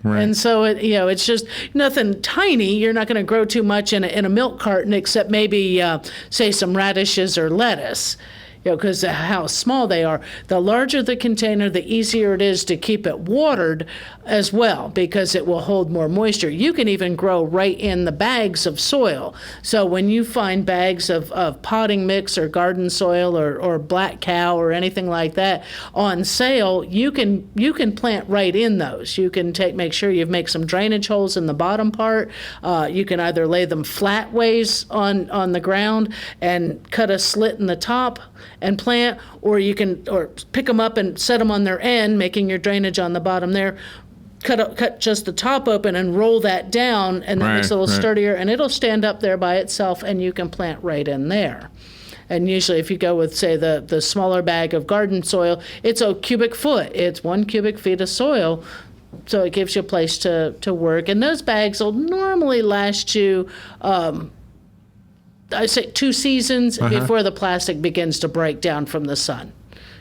Right. And so it's just nothing tiny. You're not going to grow too much in a milk carton, except maybe say some radishes or lettuce. Because how small they are. The larger the container, the easier it is to keep it watered as well, because it will hold more moisture. You can even grow right in the bags of soil. So when you find bags of potting mix or garden soil or black cow or anything like that on sale, you can plant right in those. You can make sure you make some drainage holes in the bottom part. You can either lay them flat ways on the ground and cut a slit in the top and plant, or you can pick them up and set them on their end, making your drainage on the bottom there. Cut just the top open and roll that down, and that makes it a little sturdier, and it'll stand up there by itself, and you can plant right in there. And usually if you go with, say, the smaller bag of garden soil, it's a cubic foot. It's 1 cubic feet of soil, so it gives you a place to work. And those bags will normally last you I say 2 seasons before the plastic begins to break down from the sun,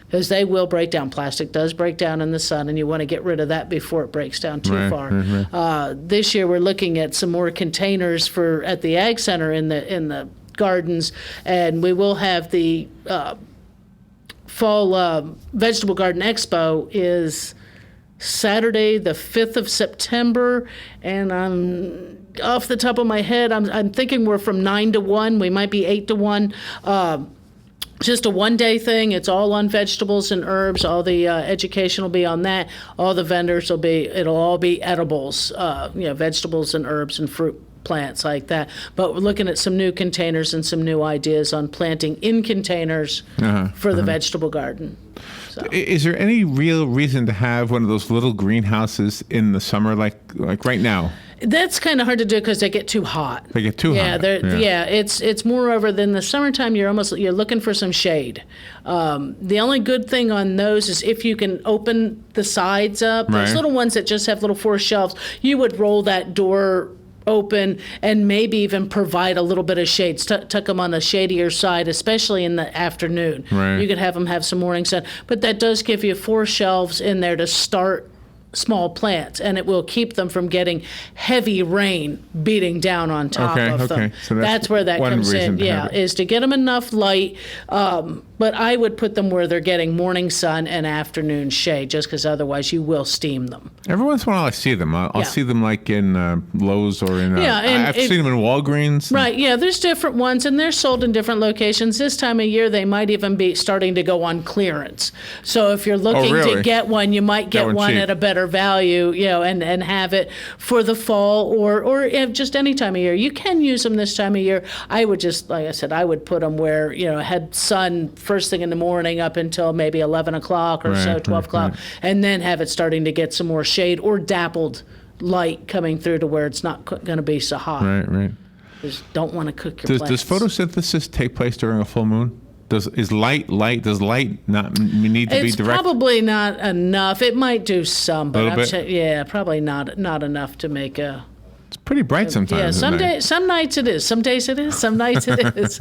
because they will break down. Plastic does break down in the sun, and you want to get rid of that before it breaks down too far. This year we're looking at some more containers at the Ag Center in the gardens, and we will have the Fall Vegetable Garden Expo is Saturday, the 5th of September, and I'm off the top of my head, I'm thinking we're from 9 to 1. We might be 8 to 1. Just a one-day thing. It's all on vegetables and herbs. All the education will be on that. All the vendors it'll all be edibles, vegetables and herbs and fruit plants like that. But we're looking at some new containers and some new ideas on planting in containers for the vegetable garden. So. Is there any real reason to have one of those little greenhouses in the summer, like right now? That's kind of hard to do because they get too hot. They get too hot. It's moreover than the summertime. You're looking for some shade. The only good thing on those is if you can open the sides up. Those little ones that just have little 4 shelves, you would roll that door open and maybe even provide a little bit of shade. Tuck them on a shadier side, especially in the afternoon. You could have them have some morning sun, but that does give you 4 shelves in there to start small plants, and it will keep them from getting heavy rain beating down on top of them. So that's where that comes in, is to get them enough light, but I would put them where they're getting morning sun and afternoon shade, just because otherwise you will steam them. Every once in a while I see them. I'll see them like in Lowe's or in... I've seen them in Walgreens. Right, there's different ones, and they're sold in different locations. This time of year, they might even be starting to go on clearance. So if you're looking to get one, you might get one at a better value, and have it for the fall or just any time of year. You can use them this time of year. I would just, like I said, I would put them where, had sun first thing in the morning up until maybe 11 o'clock or 12 o'clock, and then have it starting to get some more shade or dappled light coming through to where it's not going to be so hot. Right. Just don't want to cook your plants. Does photosynthesis take place during a full moon? Does light not need to be direct? It's probably not enough. It might do some, but probably not enough to make a... It's pretty bright sometimes. Some nights it is. Some days it is. Some nights it is.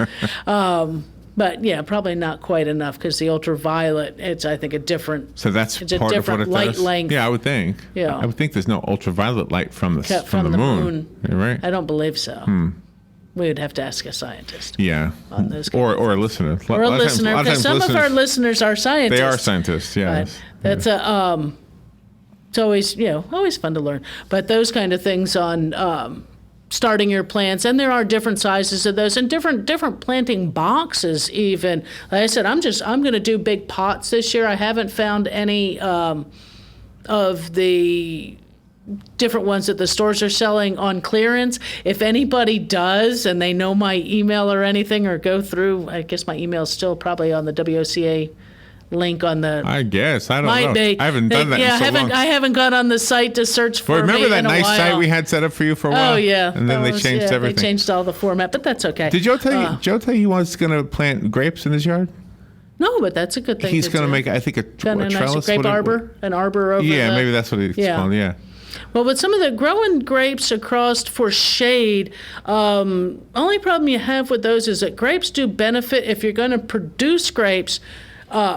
But probably not quite enough, because the ultraviolet, it's, I think, a different... So that's part of what it light does? Length. Yeah, I would think. Yeah. I would think there's no ultraviolet light from the moon. You're right. I don't believe so. We would have to ask a scientist. Yeah. On those or a listener. Or a listener, because some of our listeners are scientists. They are scientists, yes. That's it's always, always fun to learn. But those kind of things on starting your plants, and there are different sizes of those and different planting boxes even. Like I said, I'm going to do big pots this year. I haven't found any of the different ones that the stores are selling on clearance. If anybody does and they know my email or anything, or go through, I guess my email's still probably on the WOCA link on the. I guess. I don't know. Be. I haven't done that in so long. I haven't gone on the site to search for remember me that in a nice while. site we had set up for you for a while? Oh, yeah. And then they changed everything. They changed all the format, but that's okay. Did Joe tell you he was going to plant grapes in his yard? No, but that's a good thing. He's going to make, I think, a nice trellis. Grape arbor? An arbor over maybe that's what it's called, yeah. Well, with some of the growing grapes across for shade, only problem you have with those is that grapes do benefit if you're going to produce grapes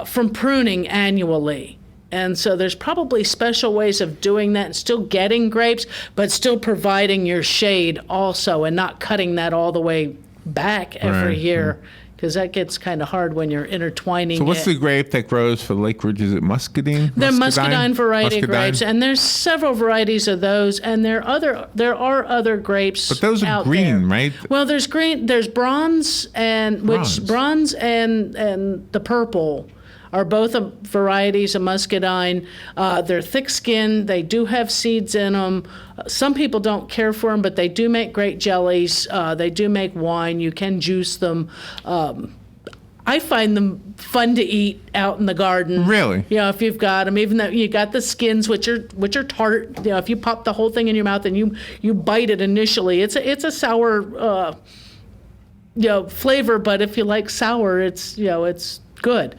from pruning annually. And so there's probably special ways of doing that and still getting grapes, but still providing your shade also and not cutting that all the way back every year. Because that gets kind of hard when you're intertwining. So what's the grape that grows for Lake Ridge? Is it muscadine? They're muscadine variety grapes, and there's several varieties of those, and there are other grapes. But those are green, right? Well, there's green. There's bronze and bronze and the purple are both varieties of muscadine. They're thick-skinned. They do have seeds in them. Some people don't care for them, but they do make great jellies. They do make wine. You can juice them. I find them fun to eat out in the garden. Really? If you've got them, even though you got the skins, which are tart. If you pop the whole thing in your mouth and you bite it initially, it's a sour flavor. But if you like sour, it's good.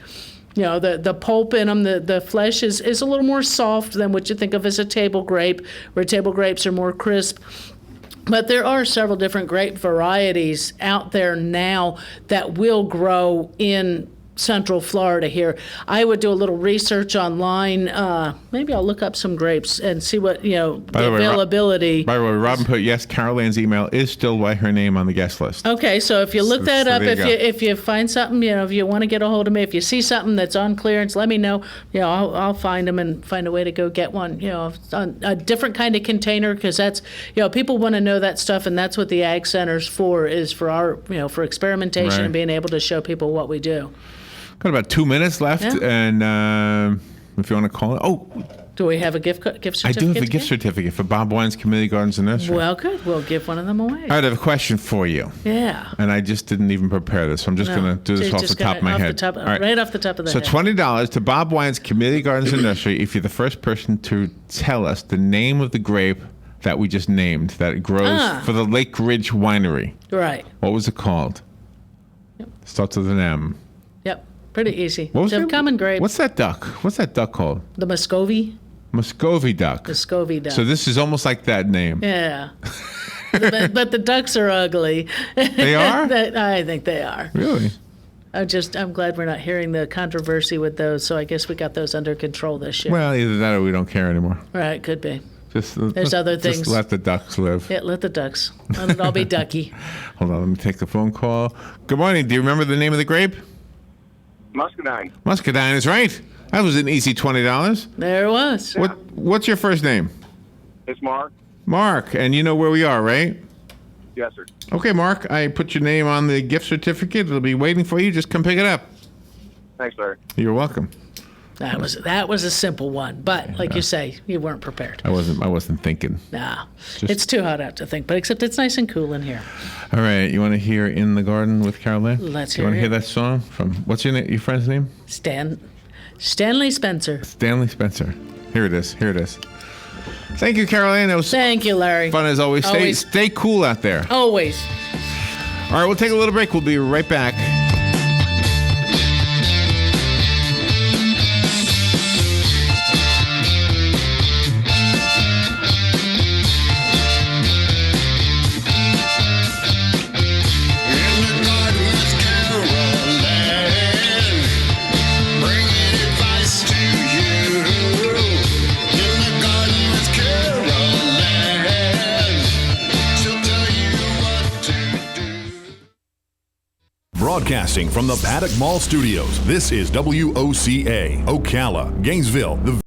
The pulp in them, the flesh is a little more soft than what you think of as a table grape, where table grapes are more crisp. But there are several different grape varieties out there now that will grow in Central Florida here. I would do a little research online. Maybe I'll look up some grapes and see what, the availability. By the way, Robin put, yes, Carol Ann's email is still by her name on the guest list. Okay, so if you look that up, if you find something, if you want to get a hold of me, if you see something that's on clearance, let me know. I'll find them and find a way to go get one, on a different kind of container, because that's, people want to know that stuff, and that's what the Ag Center's for, is for our, for experimentation and being able to show people what we do. Got about 2 minutes left, and if you want to call it. Do we have a gift certificate? I do have a gift certificate for Bob Wine's Community Gardens and Nursery. Well, good. We'll give one of them away. I have a question for you. Yeah. And I just didn't even prepare this, so I'm just going to do this off the top of my head. Right off the top of the head. So $20 to Bob Wine's Community Gardens and Nursery if you're the first person to tell us the name of the grape that we just named that grows for the Lake Ridge Winery. Right. What was it called? Yep. Starts with an M. Yep. Pretty easy. What was the common grape. What's that duck? What's that duck called? The Muscovy. Muscovy duck. Muscovy duck. So this is almost like that name. Yeah. but the ducks are ugly. They are? I think they are. Really? I'm glad we're not hearing the controversy with those, so I guess we got those under control this year. Well, either that or we don't care anymore. Right, could be. There's other things. Just let the ducks live. Yeah, let the ducks. Let it all be ducky. Hold on, let me take the phone call. Good morning. Do you remember the name of the grape? Muscadine. Muscadine is right. That was an easy $20. There it was. Yeah. What's your first name? It's Mark. Mark, and you know where we are, right? Yes, sir. Okay, Mark, I put your name on the gift certificate. It'll be waiting for you. Just come pick it up. Thanks, sir. You're welcome. That was a simple one, but like you say, you weren't prepared. I wasn't thinking. Nah, it's too hot out to think, but except it's nice and cool in here. All right, you want to hear "In the Garden" with Carol Ann? Let's hear it. You want to hear that song from what's your friend's name? Stanley Spencer. Stanley Spencer. Here it is. Thank you, Carol Ann. Thank you, Larry. Fun as always. Stay cool out there. Always. All right, we'll take a little break. We'll be right back. Broadcasting from the Paddock Mall Studios, this is WOCA, Ocala, Gainesville, the